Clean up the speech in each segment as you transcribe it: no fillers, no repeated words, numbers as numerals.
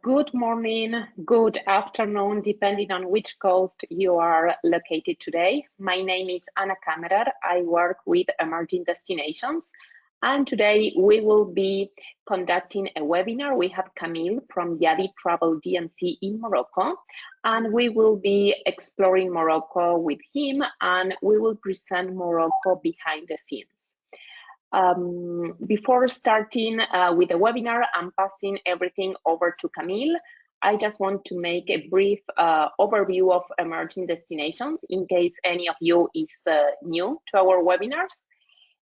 Good morning, good afternoon, depending on which coast you are located today. My name is Ana Kammerer. I work with Emerging Destinations, and today we will be conducting a webinar. We have Camille from Yadi Travel DMC in Morocco, and we will be exploring Morocco with him, and we will present Morocco behind the scenes. Before starting with the webinar, I'm passing everything over to Camille. I just want to make a brief overview of Emerging Destinations in case any of you is new to our webinars.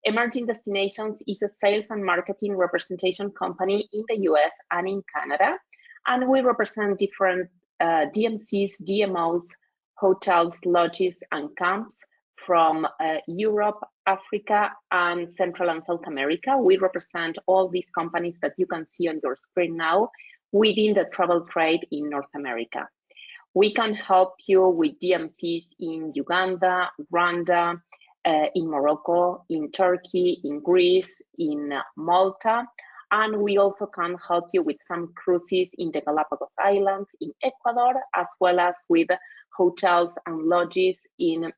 Emerging Destinations is a sales and marketing representation company in the US and in Canada, and we represent different DMCs, DMOs, hotels, lodges, and camps from Europe, Africa, and Central and South America. We represent all these companies that you can see on your screen now within the travel trade in North America. We can help you with DMCs in Uganda, Rwanda, in Morocco, in Turkey, in Greece, in Malta, and we also can help you with some cruises in the Galapagos Islands, in Ecuador, as well as with hotels and lodges in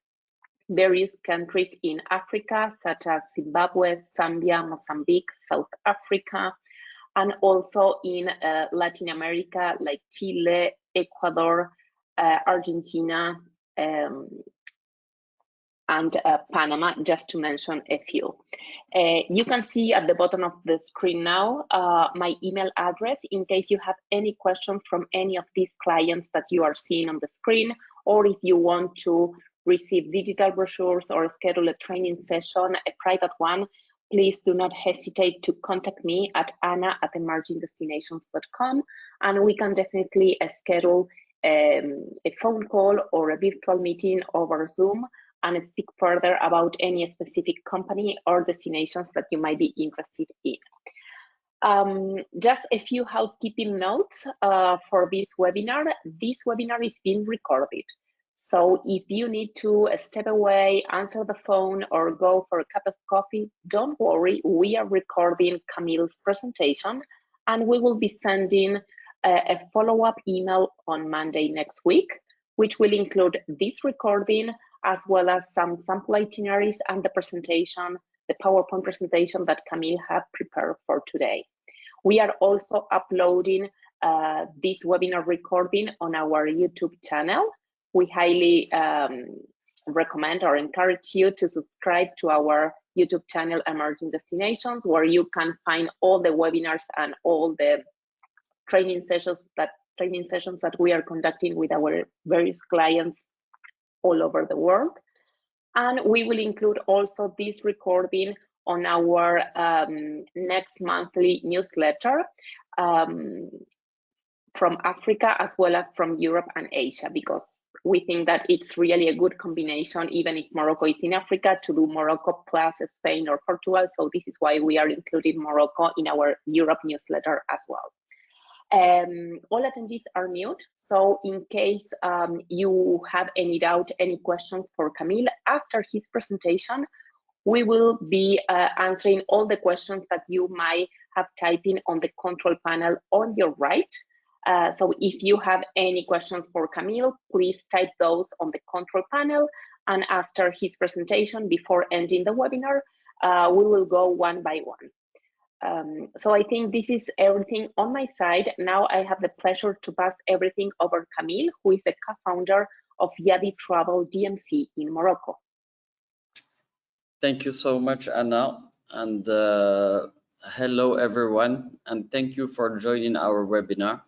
various countries in Africa, such as Zimbabwe, Zambia, Mozambique, South Africa, and also in Latin America, like Chile, Ecuador, Argentina, and Panama, just to mention a few. You can see at the bottom of the screen now my email address in case you have any questions from any of these clients that you are seeing on the screen, or if you want to receive digital brochures or schedule a training session, a private one, please do not hesitate to contact me at anna@emergingdestinations.com, and we can definitely schedule a phone call or a virtual meeting over Zoom and speak further about any specific company or destinations that you might be interested in. Just a few housekeeping notes for this webinar. This webinar is being recorded. So if you need to step away, answer the phone, or go for a cup of coffee, don't worry, we are recording Camille's presentation, and we will be sending a follow-up email on Monday next week, which will include this recording, as well as some sample itineraries and the presentation, the PowerPoint presentation that Camille had prepared for today. We are also uploading this webinar recording on our YouTube channel. We highly recommend or encourage you to subscribe to our YouTube channel, Emerging Destinations, where you can find all the webinars and all the training sessions that we are conducting with our various clients all over the world. And we will include also this recording on our next monthly newsletter from Africa, as well as from Europe and Asia, because we think that it's really a good combination, even if Morocco is in Africa, to do Morocco plus Spain or Portugal. So this is why we are including Morocco in our Europe newsletter as well. All attendees are mute, so in case you have any doubt, any questions for Camille after his presentation, we will be answering all the questions that you might have typed in on the control panel on your right. So if you have any questions for Camille, please type those on the control panel, and after his presentation, before ending the webinar, we will go one by one. So I think this is everything on my side. Now I have the pleasure to pass everything over Camille, who is the co-founder of Yadi Travel DMC in Morocco. Thank you so much, Anna, and hello everyone, and thank you for joining our webinar.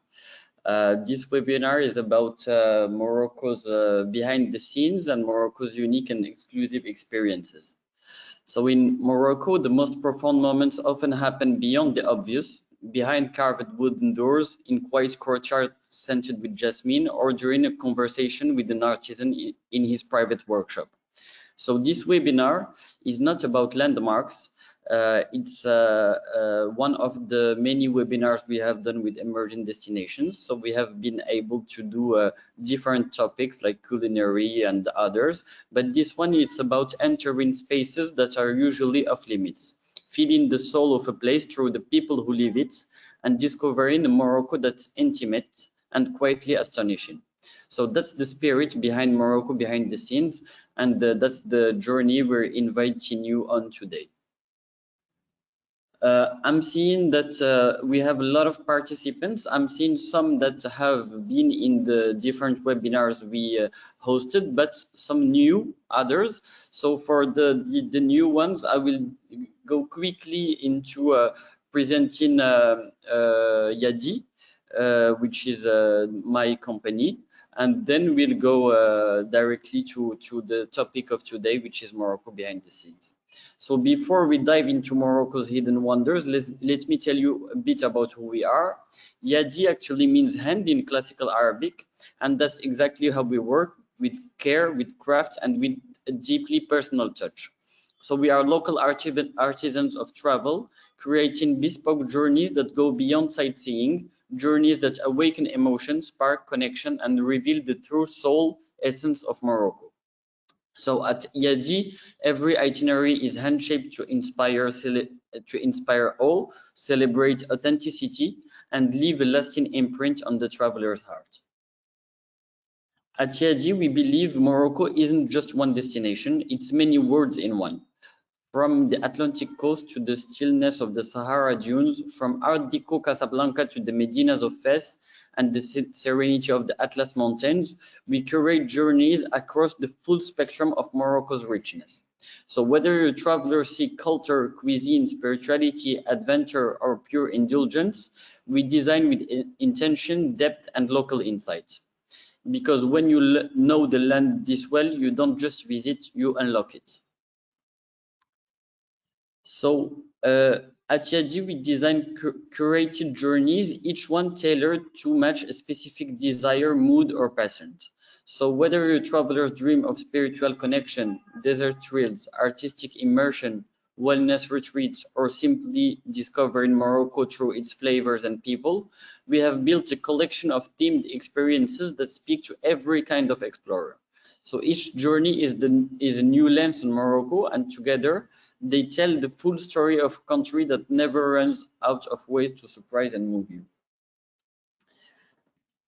This webinar is about Morocco's behind the scenes and Morocco's unique and exclusive experiences. So in Morocco, the most profound moments often happen beyond the obvious, behind carved wooden doors, in quiet courtyards scented with jasmine, or during a conversation with an artisan in his private workshop. So this webinar is not about landmarks. It's one of the many webinars we have done with Emerging Destinations. So we have been able to do different topics like culinary and others, but this one is about entering spaces that are usually off limits, feeling the soul of a place through the people who live it, and discovering a Morocco that's intimate and quietly astonishing. So that's the spirit behind Morocco Behind the Scenes, and that's the journey we're inviting you on today. I'm seeing that we have a lot of participants. I'm seeing some that have been in the different webinars we hosted, but some new others. So for the new ones, I will go quickly into presenting Yadi, which is my company. And then we'll go directly to the topic of today, which is Morocco Behind the Scenes. So before we dive into Morocco's hidden wonders, let me tell you a bit about who we are. Yadi actually means hand in classical Arabic, and that's exactly how we work, with care, with craft, and with a deeply personal touch. So we are local artisans of travel, creating bespoke journeys that go beyond sightseeing, journeys that awaken emotion, spark connection, and reveal the true soul essence of Morocco. So at Yadi, every itinerary is hand-shaped to inspire awe, celebrate authenticity, and leave a lasting imprint on the traveler's heart. At Yadi, we believe Morocco isn't just one destination, it's many worlds in one. From the Atlantic coast to the stillness of the Sahara dunes, from Art Deco Casablanca to the Medinas of Fez and the serenity of the Atlas Mountains, we curate journeys across the full spectrum of Morocco's richness. So whether you travelers seek culture, cuisine, spirituality, adventure, or pure indulgence, we design with intention, depth, and local insight. Because when you know the land this well, you don't just visit, you unlock it. So at Yadi, we design curated journeys, each one tailored to match a specific desire, mood, or passion. So whether your travelers dream of spiritual connection, desert trails, artistic immersion, wellness retreats, or simply discovering Morocco through its flavors and people, we have built a collection of themed experiences that speak to every kind of explorer. So each journey is a new lens on Morocco, and together they tell the full story of a country that never runs out of ways to surprise and move you.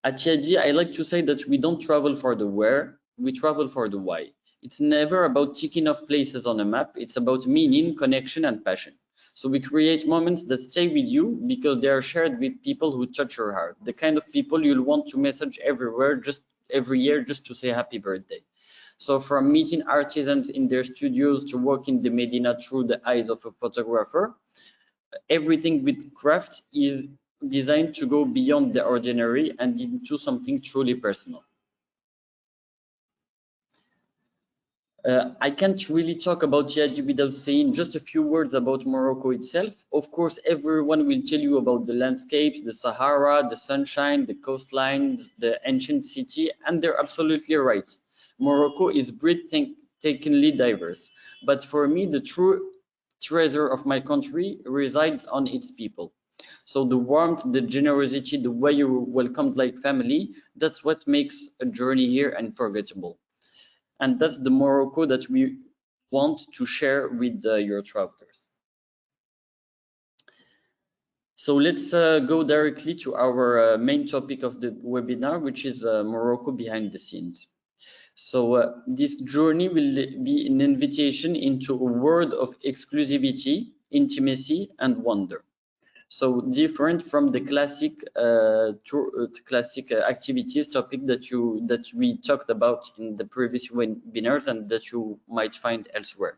At Yadi, I like to say that we don't travel for the where, we travel for the why. It's never about ticking off places on a map, it's about meaning, connection, and passion. So we create moments that stay with you because they are shared with people who touch your heart, the kind of people you'll want to message every year just to say happy birthday. So from meeting artisans in their studios to walking the Medina through the eyes of a photographer, everything with craft is designed to go beyond the ordinary and into something truly personal. I can't really talk about Yadi without saying just a few words about Morocco itself. Of course, everyone will tell you about the landscapes, the Sahara, the sunshine, the coastlines, the ancient city, and they're absolutely right. Morocco is breathtakingly diverse. But for me, the true treasure of my country resides on its people. So the warmth, the generosity, the way you're welcomed like family, that's what makes a journey here unforgettable. And that's the Morocco that we want to share with your travelers. So let's go directly to our main topic of the webinar, which is Morocco Behind the Scenes. So this journey will be an invitation into a world of exclusivity, intimacy, and wonder. So different from the classic activities topic that we talked about in the previous webinars and that you might find elsewhere.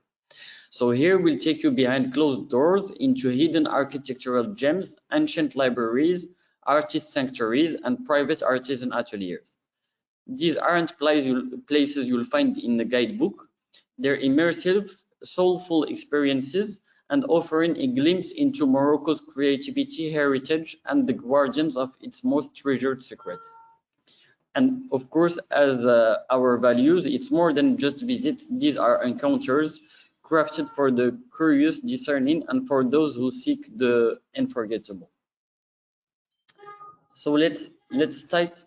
So here we'll take you behind closed doors into hidden architectural gems, ancient libraries, artist sanctuaries, and private artisan ateliers. These aren't places you'll find in the guidebook. They're immersive, soulful experiences and offering a glimpse into Morocco's creativity, heritage, and the guardians of its most treasured secrets. And of course, as our values, it's more than just visits. These are encounters crafted for the curious, discerning, and for those who seek the unforgettable. So let's start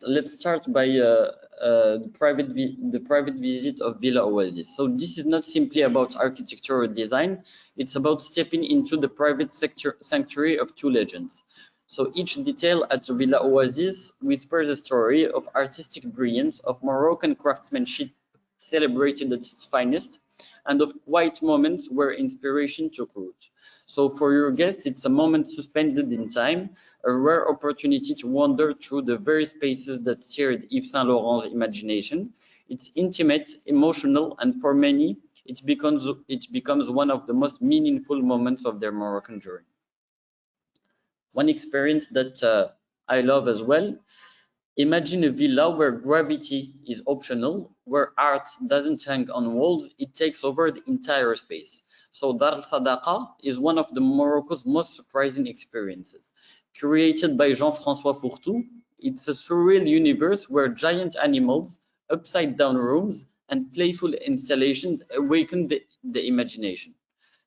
by the private visit of Villa Oasis. So this is not simply about architectural design; it's about stepping into the private sanctuary of two legends. So each detail at the Villa Oasis whispers a story of artistic brilliance, of Moroccan craftsmanship celebrated at its finest, and of quiet moments where inspiration took root. So for your guests, it's a moment suspended in time, a rare opportunity to wander through the very spaces that stirred Yves Saint Laurent's imagination. It's intimate, emotional, and for many, it becomes one of the most meaningful moments of their Moroccan journey. One experience that I love as well. Imagine a villa where gravity is optional, where art doesn't hang on walls, it takes over the entire space. So Dar al-Sadaqa is one of the Morocco's most surprising experiences. Created by Jean-François Fourtou, it's a surreal universe where giant animals, upside-down rooms, and playful installations awaken the imagination.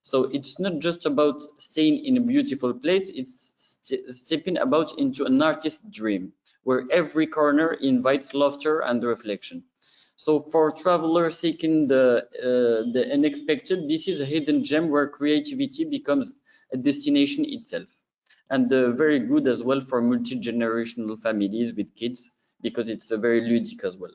So it's not just about staying in a beautiful place, it's stepping about into an artist's dream, where every corner invites laughter and reflection. So for travelers seeking the unexpected, this is a hidden gem where creativity becomes a destination itself. And very good as well for multi-generational families with kids, because it's very ludic as well.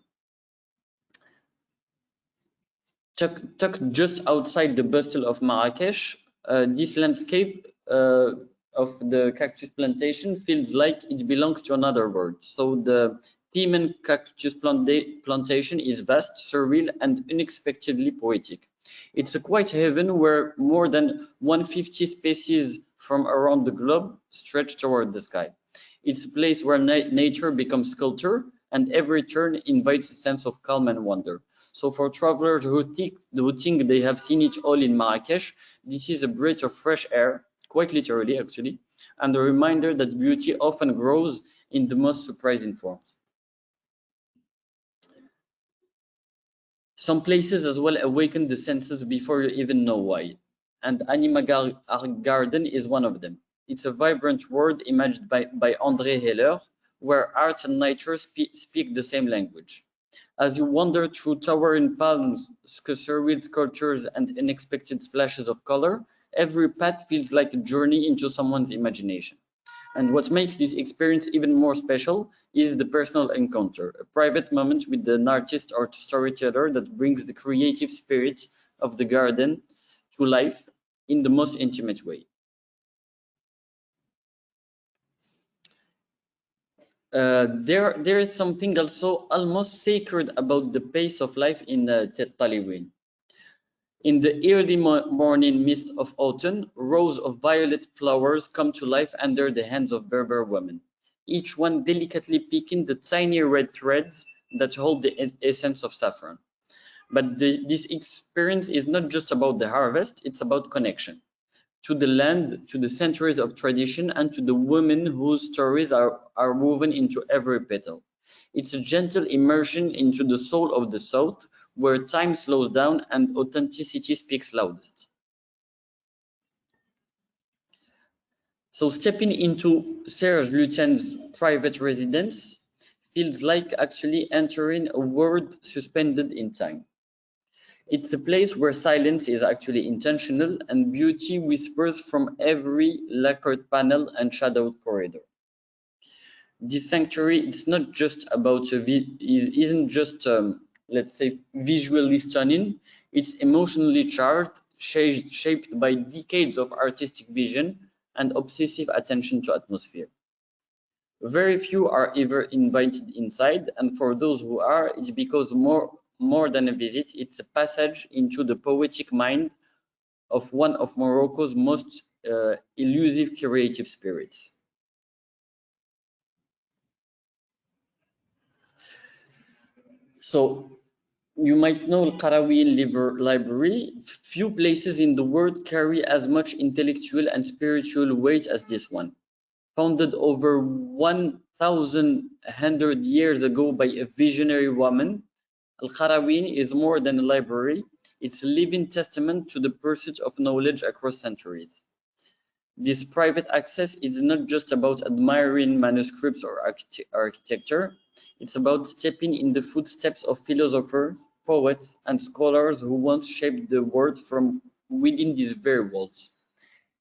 Tucked just outside the bustle of Marrakesh, this landscape of the cactus plantation feels like it belongs to another world. So the Pieman cactus plantation is vast, surreal, and unexpectedly poetic. It's a quiet heaven where more than 150 species from around the globe stretch toward the sky. It's a place where nature becomes sculpture, and every turn invites a sense of calm and wonder. So for travelers who think they have seen it all in Marrakesh, this is a breath of fresh air, quite literally actually, and a reminder that beauty often grows in the most surprising forms. Some places as well awaken the senses before you even know why, and Anima Garden is one of them. It's a vibrant world imagined by André Heller, where art and nature speak the same language. As you wander through towering palms, surreal sculptures, and unexpected splashes of color, every path feels like a journey into someone's imagination. And what makes this experience even more special is the personal encounter, a private moment with an artist or storyteller that brings the creative spirit of the garden to life in the most intimate way. There is something also almost sacred about the pace of life in Taliwin. In the early morning mist of autumn, rows of violet flowers come to life under the hands of Berber women, each one delicately picking the tiny red threads that hold the essence of saffron. But this experience is not just about the harvest, it's about connection to the land, to the centuries of tradition, and to the women whose stories are woven into every petal. It's a gentle immersion into the soul of the South, where time slows down and authenticity speaks loudest. So stepping into Serge Lutin's private residence feels like actually entering a world suspended in time. It's a place where silence is actually intentional and beauty whispers from every lacquered panel and shadowed corridor. This sanctuary, it's not just about isn't just let's say visually stunning. It's emotionally charged, shaped by decades of artistic vision and obsessive attention to atmosphere. Very few are ever invited inside, and for those who are, it's because more than a visit, it's a passage into the poetic mind of one of Morocco's most elusive creative spirits. So you might know Al-Qarawiyyin Library. Few places in the world carry as much intellectual and spiritual weight as this one. Founded over 1,100 years ago by a visionary woman, Al-Qarawiyyin is more than a library. It's a living testament to the pursuit of knowledge across centuries. This private access is not just about admiring manuscripts or architecture. It's about stepping in the footsteps of philosophers, poets, and scholars who once shaped the world from within these very walls.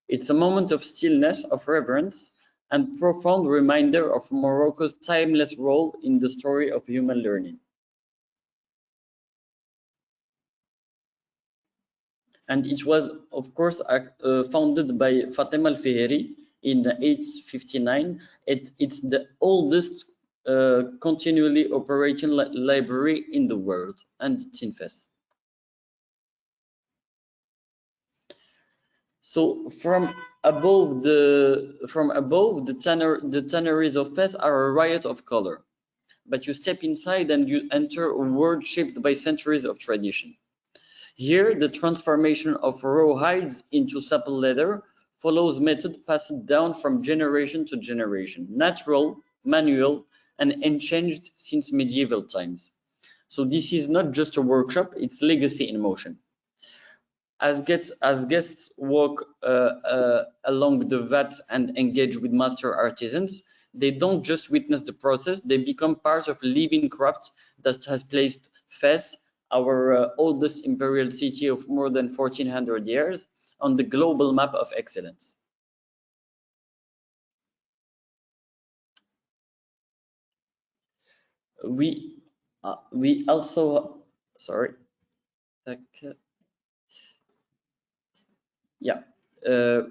It's a moment of stillness, of reverence, and profound reminder of Morocco's timeless role in the story of human learning. And it was, of course, founded by Fatima Al-Fihri in 859. It's the oldest continually operating library in the world, and it's in Fes. So from above the tanneries of Fes are a riot of color, but you step inside and you enter a world shaped by centuries of tradition. Here, the transformation of raw hides into supple leather follows method passed down from generation to generation, natural, manual, and unchanged since medieval times. So this is not just a workshop, it's legacy in motion. As guests walk along the vats and engage with master artisans, they don't just witness the process, they become part of a living craft that has placed Fes, our oldest imperial city of more than 1400 years, on the global map of excellence. We also, sorry, yeah,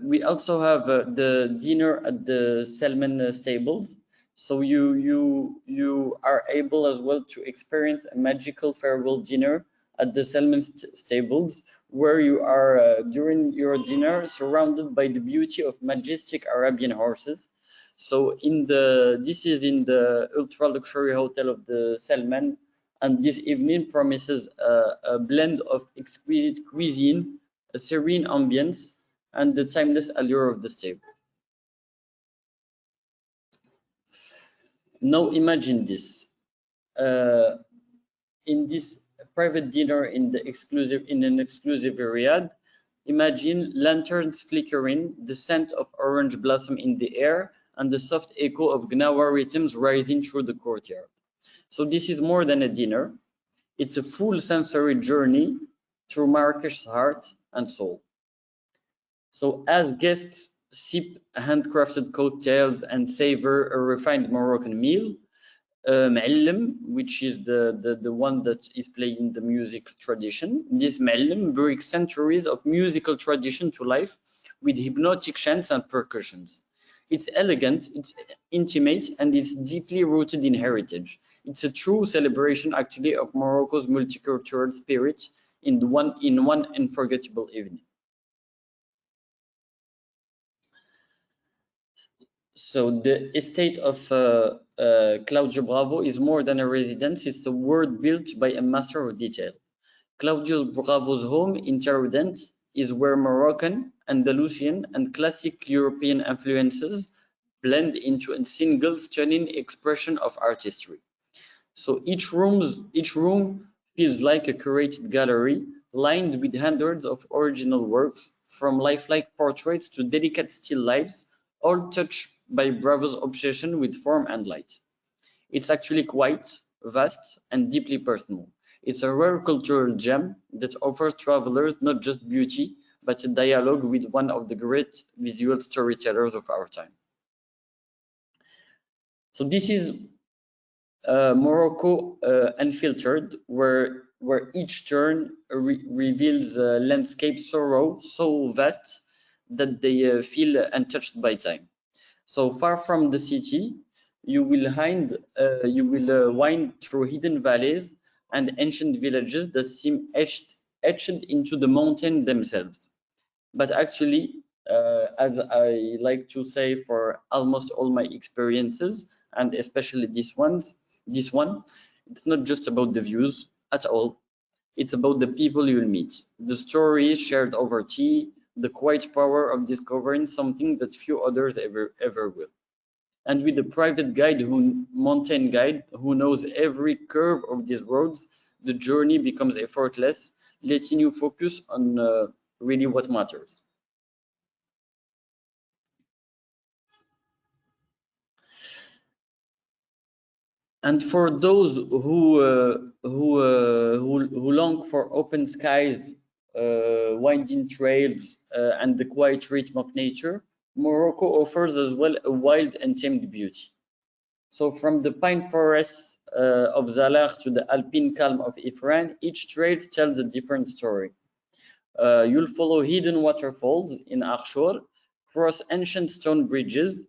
we also have the dinner at the Selman stables. So you are able as well to experience a magical farewell dinner at the Selman stables, where you are during your dinner surrounded by the beauty of majestic Arabian horses. So this is in the ultra luxury hotel of the Selman, and this evening promises a blend of exquisite cuisine, a serene ambience, and the timeless allure of the stable. Now imagine this. In this private dinner in an exclusive Riyadh, imagine lanterns flickering, the scent of orange blossom in the air, and the soft echo of gnawa rhythms rising through the courtyard. So this is more than a dinner. It's a full sensory journey through Marrakesh's heart and soul. So as guests sip handcrafted cocktails and savor a refined Moroccan meal, Ma'allim, which is the one that is playing the music tradition. This Ma'allim brings centuries of musical tradition to life with hypnotic chants and percussions. It's elegant, it's intimate, and it's deeply rooted in heritage. It's a true celebration, actually, of Morocco's multicultural spirit in one unforgettable evening. So the estate of Claudio Bravo is more than a residence, it's a world built by a master of detail. Claudio Bravo's home in Taroudant is where Moroccan, Andalusian, and classic European influences blend into a single stunning expression of artistry. So each room feels like a curated gallery lined with hundreds of original works, from lifelike portraits to delicate still lifes, all touched by Bravo's obsession with form and light. It's actually quite vast and deeply personal. It's a rare cultural gem that offers travelers not just beauty, but a dialogue with one of the great visual storytellers of our time. So this is Morocco Unfiltered, where each turn reveals a landscape so vast that they feel untouched by time. So far from the city, you will wind through hidden valleys and ancient villages that seem etched into the mountain themselves. But actually, as I like to say for almost all my experiences, and especially this one, it's not just about the views at all. It's about the people you'll meet, the stories shared over tea, the quiet power of discovering something that few others ever will. And with a private mountain guide who knows every curve of these roads, the journey becomes effortless, letting you focus on really what matters. And for those who long for open skies, winding trails, and the quiet rhythm of nature, Morocco offers as well a wild and tamed beauty. So from the pine forests of Zalar to the alpine calm of Ifran, each trail tells a different story. You'll follow hidden waterfalls in Arshor, cross ancient stone bridges,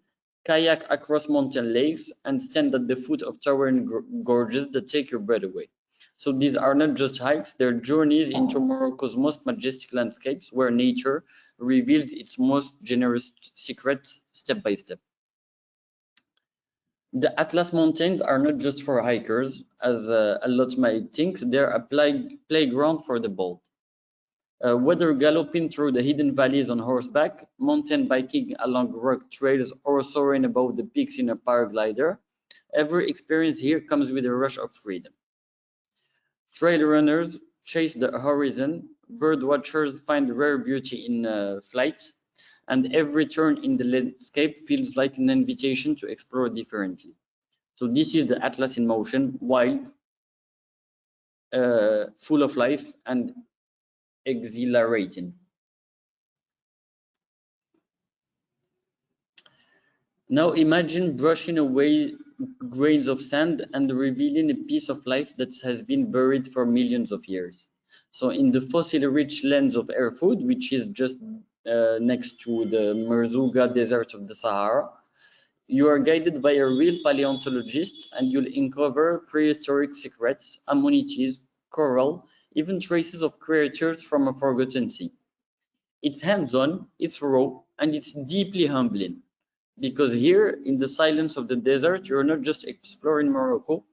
kayak across mountain lakes, and stand at the foot of towering gorges that take your breath away. So these are not just hikes, they're journeys into Morocco's most majestic landscapes where nature reveals its most generous secrets step by step. The Atlas Mountains are not just for hikers, as a lot might think, they're a playground for the bold. Whether galloping through the hidden valleys on horseback, mountain biking along rock trails, or soaring above the peaks in a paraglider, every experience here comes with a rush of freedom. Trail runners chase the horizon, bird watchers find rare beauty in flight, and every turn in the landscape feels like an invitation to explore differently. So this is the Atlas in motion, wild, full of life, and exhilarating. Now imagine brushing away grains of sand and revealing a piece of life that has been buried for millions of years. So in the fossil-rich lands of Erfoud, which is just next to the Merzouga Desert of the Sahara, you are guided by a real paleontologist and you'll uncover prehistoric secrets, ammonites, coral, even traces of creatures from a forgotten sea. It's hands-on, it's raw, and it's deeply humbling. Because here, in the silence of the desert, you're not just exploring Morocco,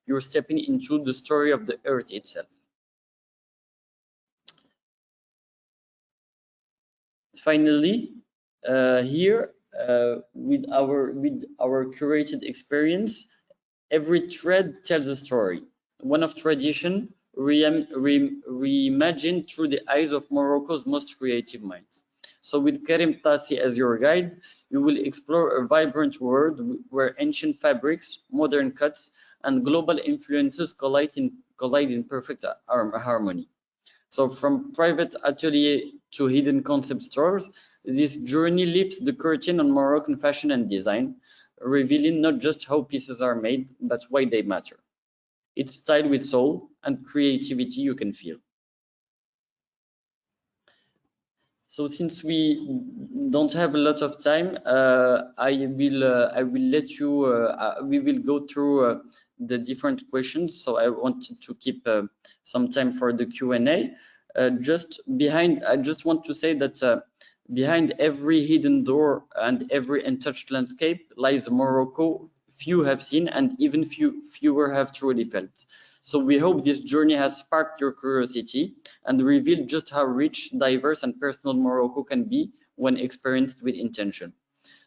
you're stepping into the story of the earth itself. Finally, here, with our curated experience, every thread tells a story, one of tradition reimagined through the eyes of Morocco's most creative minds. So with Karim Tassi as your guide, you will explore a vibrant world where ancient fabrics, modern cuts, and global influences collide in perfect harmony. So from private atelier to hidden concept stores, this journey lifts the curtain on Moroccan fashion and design, revealing not just how pieces are made, but why they matter. It's style with soul and creativity you can feel. So since we don't have a lot of time, I will let you. We will go through the different questions. So I wanted to keep some time for the Q&A. I just want to say that behind every hidden door and every untouched landscape lies Morocco few have seen and even fewer have truly felt. So we hope this journey has sparked your curiosity and revealed just how rich, diverse, and personal Morocco can be when experienced with intention.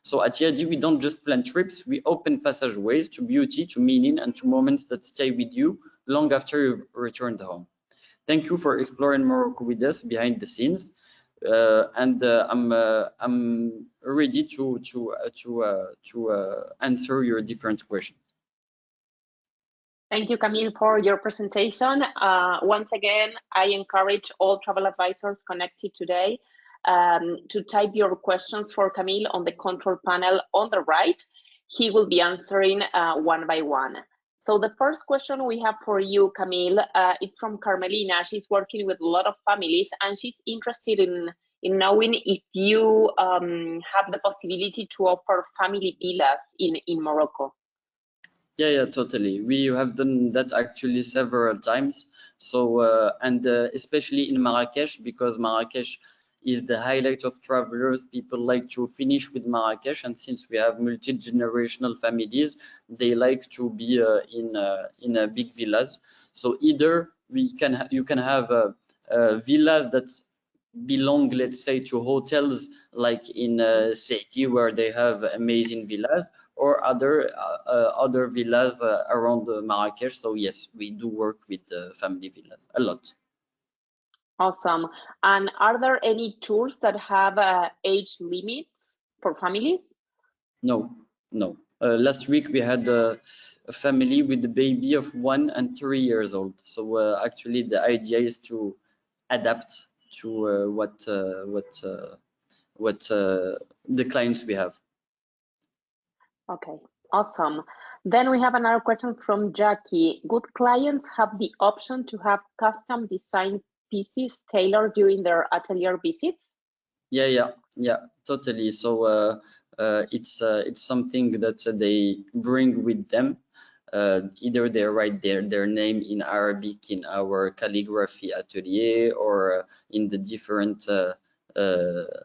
So at Yadi, we don't just plan trips, we open passageways to beauty, to meaning, and to moments that stay with you long after you've returned home. Thank you for exploring Morocco with us behind the scenes. I'm ready to answer your different questions. Thank you, Camille, for your presentation. Once again, I encourage all travel advisors connected today to type your questions for Camille on the control panel on the right. He will be answering one by one. So the first question we have for you, Camille, is from Carmelina. She's working with a lot of families and she's interested in knowing if you have the possibility to offer family villas in Morocco. Yeah, totally. We have done that actually several times. So, especially in Marrakesh, because Marrakesh is the highlight of travelers. People like to finish with Marrakesh, and since we have multi-generational families, they like to be in big villas. So either you can have villas that belong, let's say, to hotels like in City, where they have amazing villas, or other villas around Marrakesh. So yes, we do work with family villas a lot. Awesome. And are there any tours that have age limits for families? No. Last week we had a family with a baby of 1 and 3 years old. So actually the idea is to adapt to the clients we have. Okay, awesome. Then we have another question from Jackie. Good clients have the option to have custom designed pieces tailored during their atelier visits? Yeah, totally. So it's something that they bring with them. Either they write their name in Arabic in our calligraphy atelier, or in the different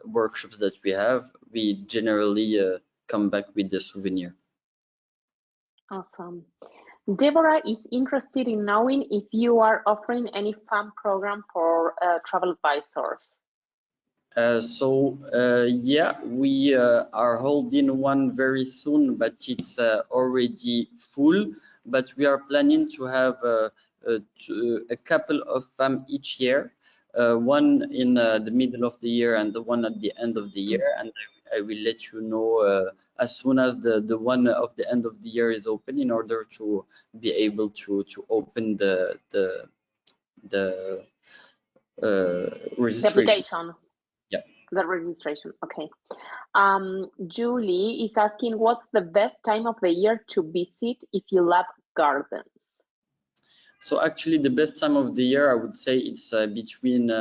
workshops that we have. We generally come back with the souvenir. Awesome. Deborah is interested in knowing if you are offering any fun program for travel advisors. Yeah, we are holding one very soon, but it's already full. But we are planning to have a couple of them each year, one in the middle of the year and the one at the end of the year. And I will let you know as soon as the one of the end of the year is open, in order to be able to open the registration. The application. Yeah. The registration. Okay. Julie is asking, what's the best time of the year to visit if you love gardens? So actually, the best time of the year, I would say, it's between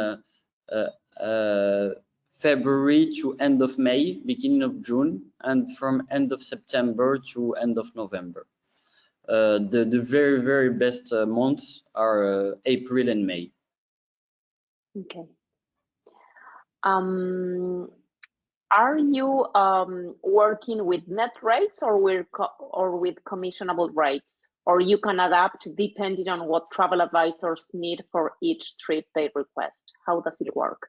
February to end of May, beginning of June, and from end of September to end of November. The very, very best months are April and May. Okay. Are you working with net rates or with commissionable rates? Or you can adapt depending on what travel advisors need for each trip they request? How does it work?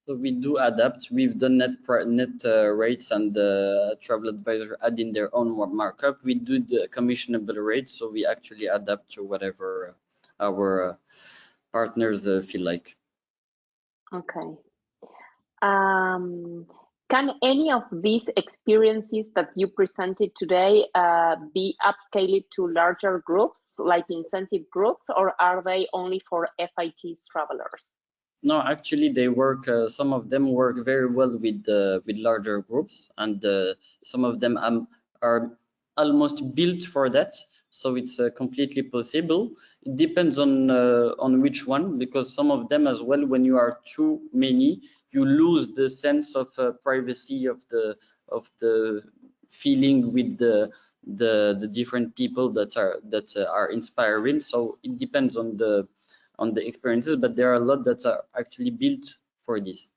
So we do adapt. We've done net rates, and travel advisor add in their own markup. We do the commissionable rates, so we actually adapt to whatever our partners feel like. Okay. Can any of these experiences that you presented today be upscaled to larger groups, like incentive groups, or are they only for FIT's travelers? No, actually, they work. Some of them work very well with larger groups, and some of them are almost built for that. So it's completely possible. It depends on which one, because some of them as well, when you are too many, you lose the sense of privacy of the feeling with the different people that are inspiring. So it depends on the experiences, but there are a lot that are actually built for this.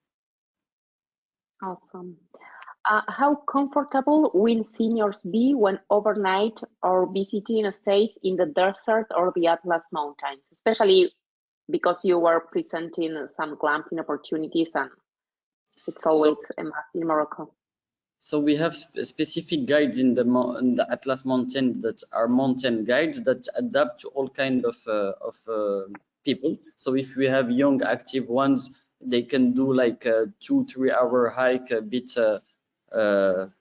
Awesome. How comfortable will seniors be when overnight or visiting stays in the desert or the Atlas Mountains, especially because you were presenting some glamping opportunities, and it's always a must in Morocco. So we have specific guides in the Atlas Mountain that are mountain guides that adapt to all kind of people. So if we have young active ones, they can do like a 2-3 hour hike, a bit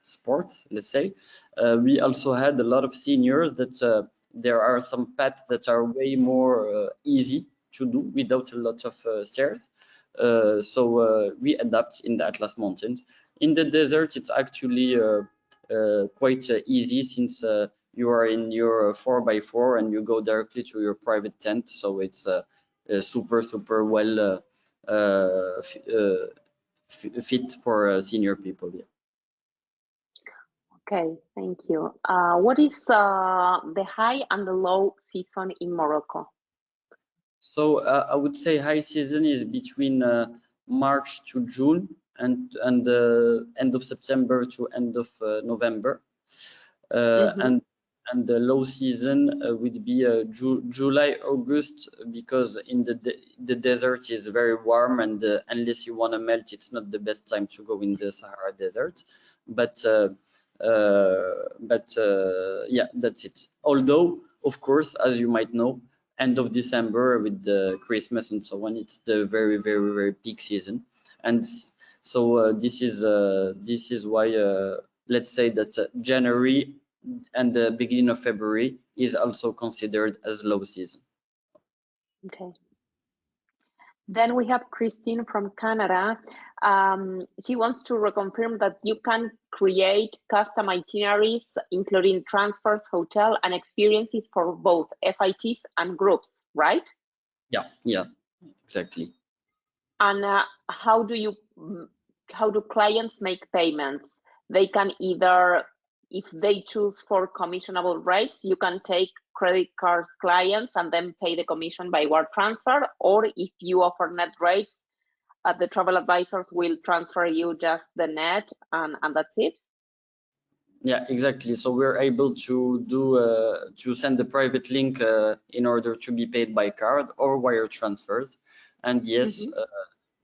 sports, let's say. We also had a lot of seniors that there are some paths that are way more easy to do without a lot of stairs. So we adapt in the Atlas Mountains. In the desert, it's actually quite easy, since you are in your 4x4 and you go directly to your private tent. So it's super well fit for senior people. Yeah. Okay, thank you. What is the high and the low season in Morocco? So I would say high season is between March to June, and end of September to end of November. And the low season would be July, August, because in the desert is very warm, and unless you want to melt, it's not the best time to go in the Sahara Desert. But yeah, that's it. Although, of course, as you might know, end of December with the Christmas and so on, it's the very peak season. And so this is why let's say that January and the beginning of February is also considered as low season. Okay. Then we have Christine from Canada. She wants to reconfirm that you can create custom itineraries, including transfers, hotel, and experiences for both FITs and groups, right? Yeah, exactly. And how do clients make payments? They can either, if they choose for commissionable rates, you can take credit cards clients and then pay the commission by wire transfer, or if you offer net rates, the travel advisors will transfer you just the net and that's it. Yeah, exactly. So we're able to do to send a private link in order to be paid by card or wire transfers. And yes,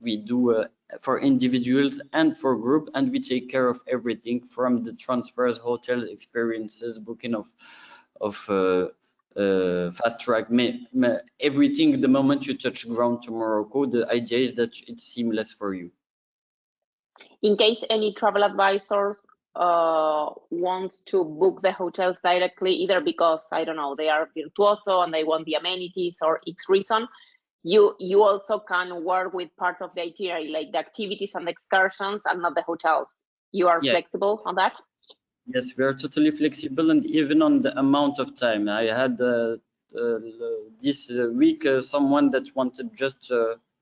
we do for individuals and for group, and we take care of everything from the transfers, hotels, experiences, booking of fast track, everything. The moment you touch ground to Morocco, the idea is that it's seamless for you. In case any travel advisors wants to book the hotels directly, either because, I don't know, they are virtuoso and they want the amenities or X reason, you also can work with part of the itinerary, like the activities and excursions and not the hotels. You are flexible on that? Yes, we are totally flexible, and even on the amount of time. I had this week someone that wanted just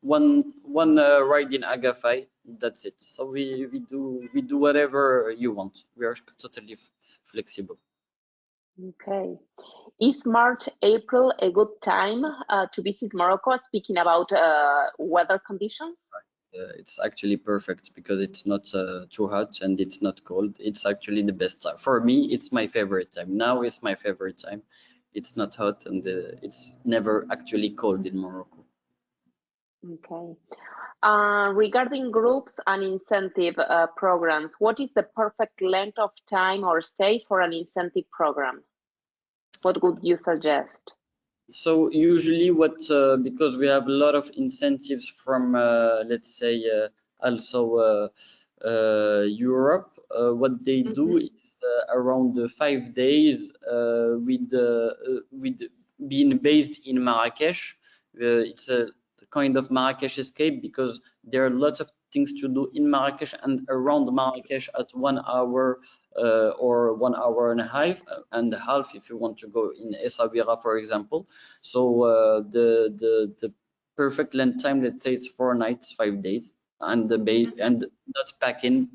one ride in Agafay. That's it. So we do whatever you want. We are totally flexible. Okay. Is March, April a good time to visit Morocco? Speaking about weather conditions. It's actually perfect because it's not too hot and it's not cold. It's actually the best time. For me, it's my favorite time. Now it's my favorite time. It's not hot and it's never actually cold in Morocco. Okay. Regarding groups and incentive programs, what is the perfect length of time or stay for an incentive program? What would you suggest? So usually because we have a lot of incentives from, let's say, also Europe, what they do is around 5 days with being based in Marrakesh. It's a kind of Marrakesh escape because there are lots of things to do in Marrakesh and around Marrakesh at 1 hour or 1 hour and a half if you want to go in Essaouira, for example. So the perfect length time, let's say, it's 4 nights, 5 days, and and not packing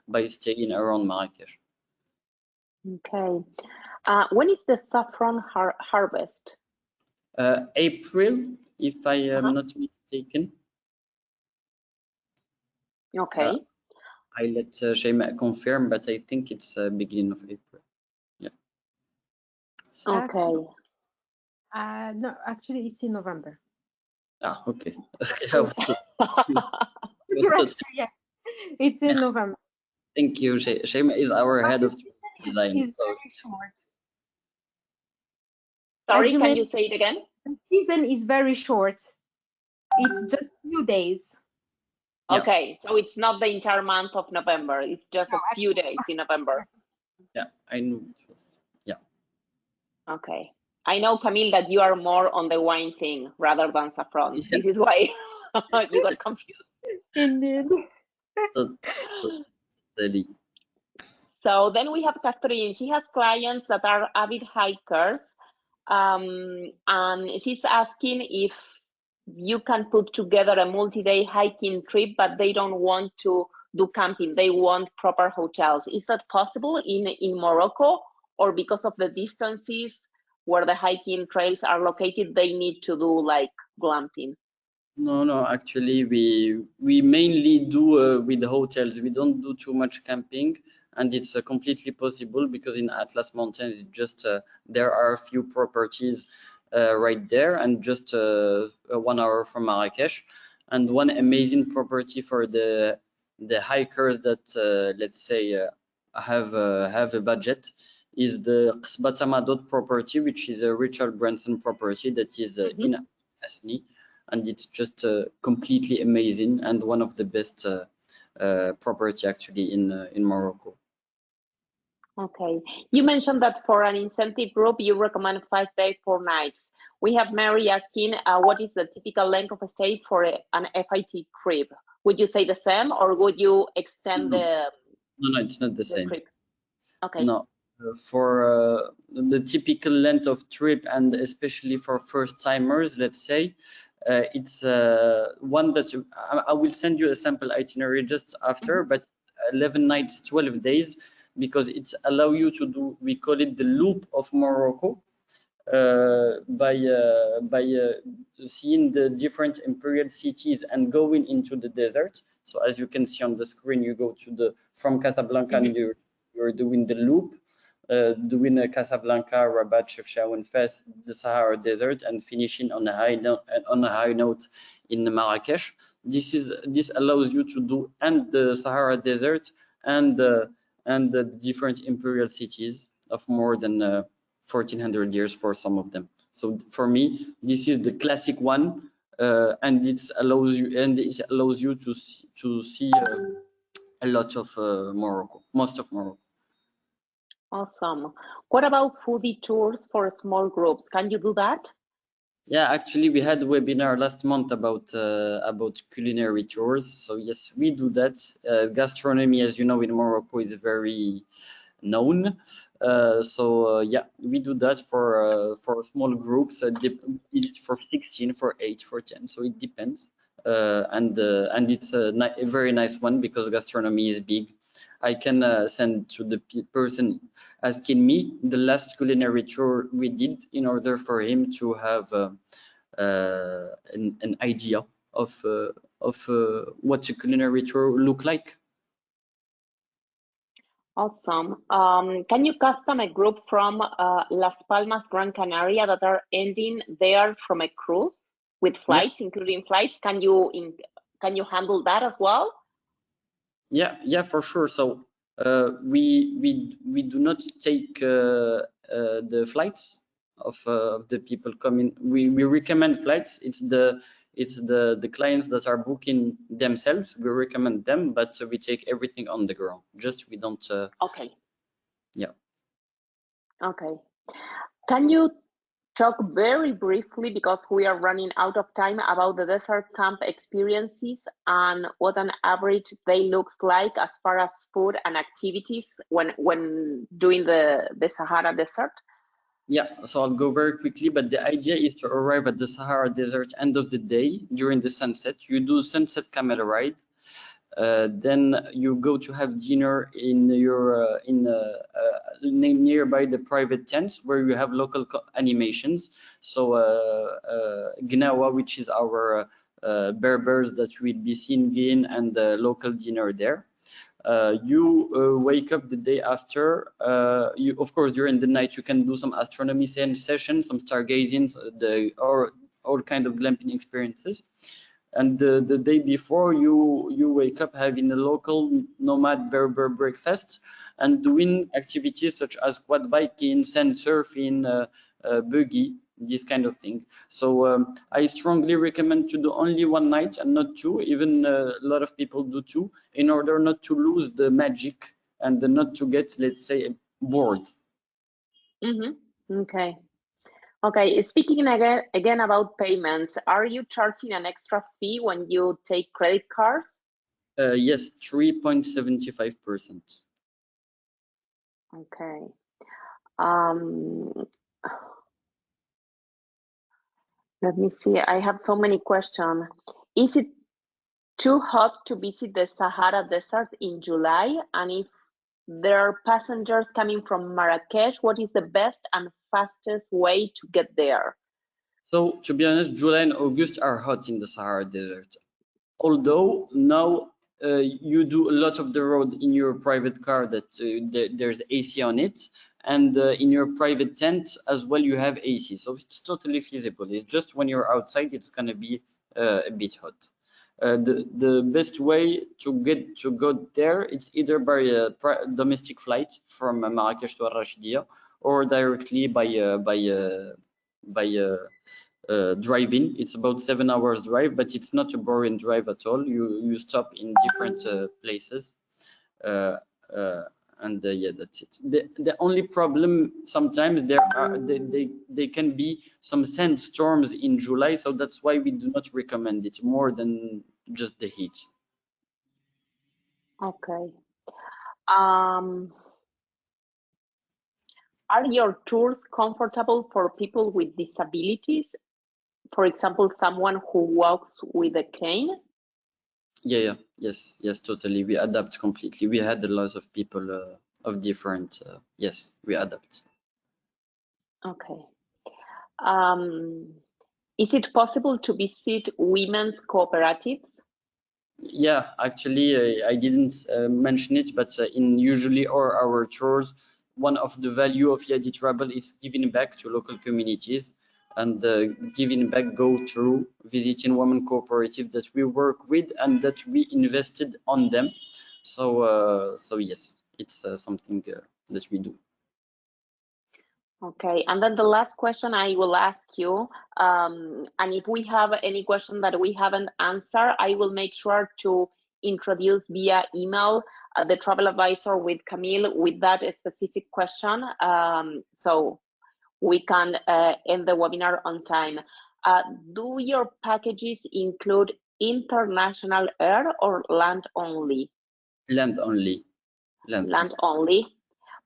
by staying around Marrakesh. Okay. When is the saffron harvest? April, if I am not mistaken. Okay. I let Shema confirm, but I think it's beginning of April. Yeah. Okay. No, actually, it's in November. Ah, okay. Yes, it's in November. Thank you. Shema is our head of design. It's very short. Sorry, can you say it again? The season is very short. It's just few days. Okay, so it's not the entire month of November. It's just a few days in November. Yeah, I know. Yeah. Okay. I know, Camille, that you are more on the wine thing rather than saffron. Yeah. This is why you got confused. Indeed. So then we have Catherine. She has clients that are avid hikers, and she's asking if you can put together a multi-day hiking trip, but they don't want to do camping. They want proper hotels. Is that possible in Morocco, or because of the distances where the hiking trails are located, they need to do like glamping? No, actually we mainly do with hotels. We don't do too much camping, and it's completely possible because in Atlas Mountains, it's just there are a few properties right there, and just 1 hour from Marrakesh. And one amazing property for the hikers that let's say have a budget is the Qsbata Madot property, which is a Richard Branson property that is in Asni. And it's just completely amazing and one of the best property actually in Morocco. Okay, you mentioned that for an incentive group you recommend 5 days, 4 nights. We have Mary asking, what is the typical length of a stay for an FIT trip? Would you say the same, or would you extend No, it's not the the same. trip? Okay. No, for the typical length of trip, and especially for first timers, let's say, it's one that I will send you a sample itinerary just after, but 11 nights, 12 days, because it's allow you to do, we call it the loop of Morocco, by seeing the different imperial cities and going into the desert. So as you can see on the screen, you go to the from Casablanca and you're doing the loop, doing Casablanca, Rabat, Chefchaouen, Fez, the Sahara Desert, and finishing on a high note in Marrakesh. This allows you to do and the Sahara Desert and the different imperial cities of more than 1400 years for some of them. So for me, this is the classic one, and it allows you to see a lot of Morocco, most of Morocco. Awesome. What about foodie tours for small groups? Can you do that? Yeah, actually, we had a webinar last month about culinary tours. So yes, we do that. Gastronomy, as you know, in Morocco is very known. Yeah, we do that for small groups. For 16, for 8, for 10. So it depends. And it's a very nice one because gastronomy is big. I can send to the person asking me the last culinary tour we did in order for him to have an idea of what a culinary tour look like. Awesome. Can you custom a group from Las Palmas, Gran Canaria that are ending there from a cruise with flights, including flights? Can you handle that as well? Yeah, for sure. So we do not take the flights of the people coming. We recommend flights. It's the clients that are booking themselves. We recommend them, but we take everything on the ground. Just we don't. Okay. Yeah. Okay. Can you talk very briefly, because we are running out of time, about the desert camp experiences and what an average day looks like as far as food and activities when doing the Sahara Desert? Yeah, so I'll go very quickly, but the idea is to arrive at the Sahara Desert end of the day during the sunset. You do sunset camel ride. Then you go to have dinner in your nearby the private tents where you have local animations. So Gnawa, which is our Berbers that will be singing, and the local dinner there. You wake up the day after. You, of course, during the night you can do some astronomy sessions, some stargazing, or all kind of glamping experiences. And the day before, you wake up having a local nomad Berber breakfast and doing activities such as quad biking, sand surfing, buggy, this kind of thing. So I strongly recommend to do only one night and not two. Even a lot of people do two, in order not to lose the magic and not to get, let's say, bored. Okay. Okay, speaking again about payments, are you charging an extra fee when you take credit cards? Yes, 3.75%. Okay. Let me see, I have so many questions. Is it too hot to visit the Sahara Desert in July? And if there are passengers coming from Marrakesh, what is the best and fastest way to get there? So to be honest, July and August are hot in the Sahara Desert. Although now you do a lot of the road in your private car that there's AC on it, and in your private tent as well you have AC, so it's totally feasible. It's just when you're outside it's gonna be a bit hot. The best way to go there, it's either by a domestic flight from Marrakesh to Al Rashidia, or directly by driving. It's about 7 hours drive, but it's not a boring drive at all. You stop in different places, And yeah, that's it. The only problem sometimes they can be some sandstorms in July, so that's why we do not recommend it more than just the heat. Okay. Are your tours comfortable for people with disabilities? For example, someone who walks with a cane? Yeah, yes, totally. We adapt completely. We had a lot of people of different. Yes, we adapt. Okay. Is it possible to visit women's cooperatives? Yeah, actually, I didn't mention it, but in usually all our tours, one of the value of Yadi Travel is giving back to local communities, and giving back go through visiting women cooperative that we work with and that we invested on them. So yes, it's something that we do. Okay, and then the last question I will ask you, and if we have any question that we haven't answered, I will make sure to introduce via email the travel advisor with Camille with that specific question, so we can end the webinar on time. Do your packages include international air or land only? Land only. Land only.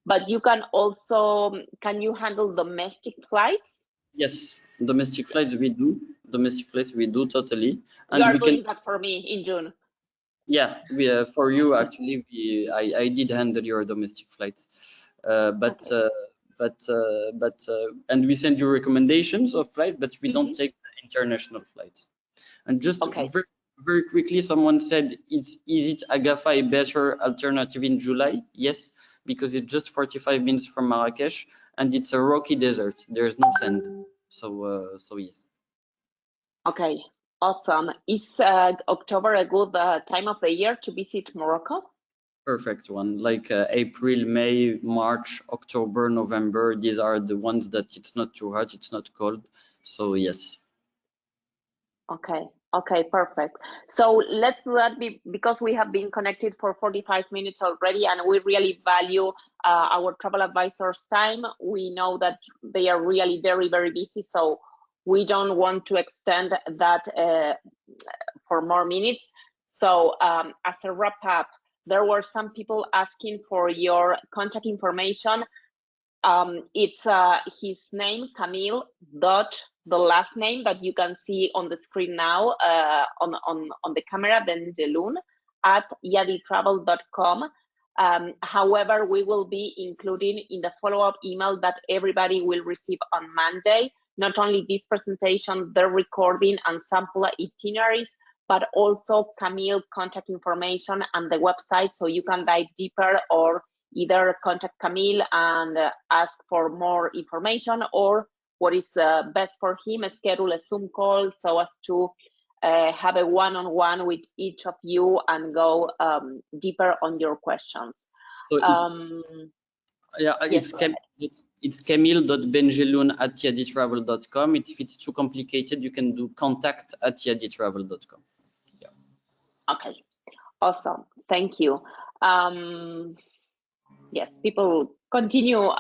But you can also, can you handle domestic flights? Yes, domestic flights we do. Domestic flights we do totally, and You are we can. doing that for me in June. Yeah, we for you actually. I did handle your domestic flights, Okay. and we send you recommendations of flights, but we don't take international flights. And just Okay. very quickly, someone said, is it Agafa a better alternative in July? Yes, because it's just 45 minutes from Marrakesh and it's a rocky desert. There's no sand. So yes. Okay, awesome. Is October a good time of the year to visit Morocco? Perfect one. Like April, May, March, October, November. These are the ones that it's not too hot, it's not cold. So yes. Okay, perfect. So let's do that because we have been connected for 45 minutes already and we really value our travel advisors' time. We know that they are really very, very busy, so we don't want to extend that for more minutes. So as a wrap up, there were some people asking for your contact information. It's his name, Camille, dot the last name that you can see on the screen now on the camera, then Jeloun at yaditravel.com. However, we will be including in the follow-up email that everybody will receive on Monday, not only this presentation, the recording and sample itineraries, but also Camille contact information and the website, so you can dive deeper or either contact Camille and ask for more information, or what is best for him, schedule a Zoom call so as to have a one-on-one with each of you and go deeper on your questions. So it's camille.benjeloun@yaditravel.com. If it's too complicated, you can do contact@yaditravel.com. Yeah. Okay, awesome. Thank you. Yes, people continue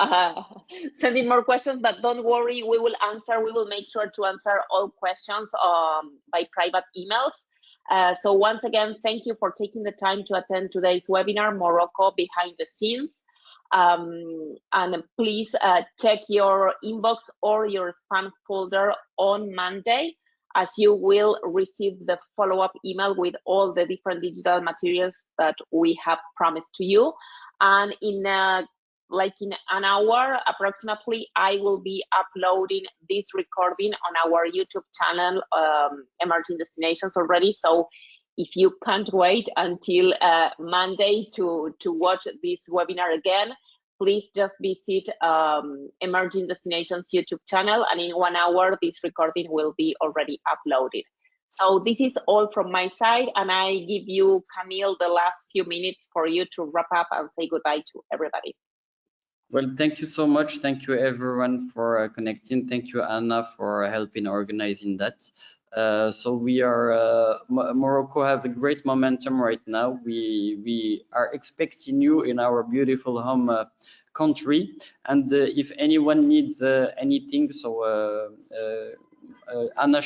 sending more questions, but don't worry, we will answer. We will make sure to answer all questions by private emails. So once again, thank you for taking the time to attend today's webinar, Morocco Behind the Scenes. And please check your inbox or your spam folder on Monday, as you will receive the follow-up email with all the different digital materials that we have promised to you. And in like in an hour approximately, I will be uploading this recording on our YouTube channel, Emerging Destinations already. So if you can't wait until Monday to watch this webinar again, please just visit Emerging Destinations YouTube channel, and in 1 hour, this recording will be already uploaded. So this is all from my side, and I give you, Camille, the last few minutes for you to wrap up and say goodbye to everybody. Well, thank you so much. Thank you everyone for connecting. Thank you, Anna, for helping organizing that. So we are Morocco have a great momentum right now. We are expecting you in our beautiful home country. And if anyone needs anything, so Anna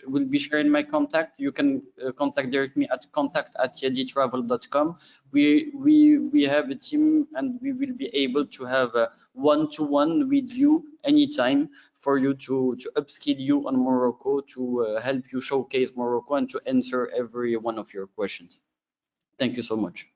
will be sharing my contact. You can contact me at contact@yeditravel.com. We have a team, and we will be able to have a one-to-one with you anytime for you to upskill you on Morocco, to help you showcase Morocco, and to answer every one of your questions. Thank you so much.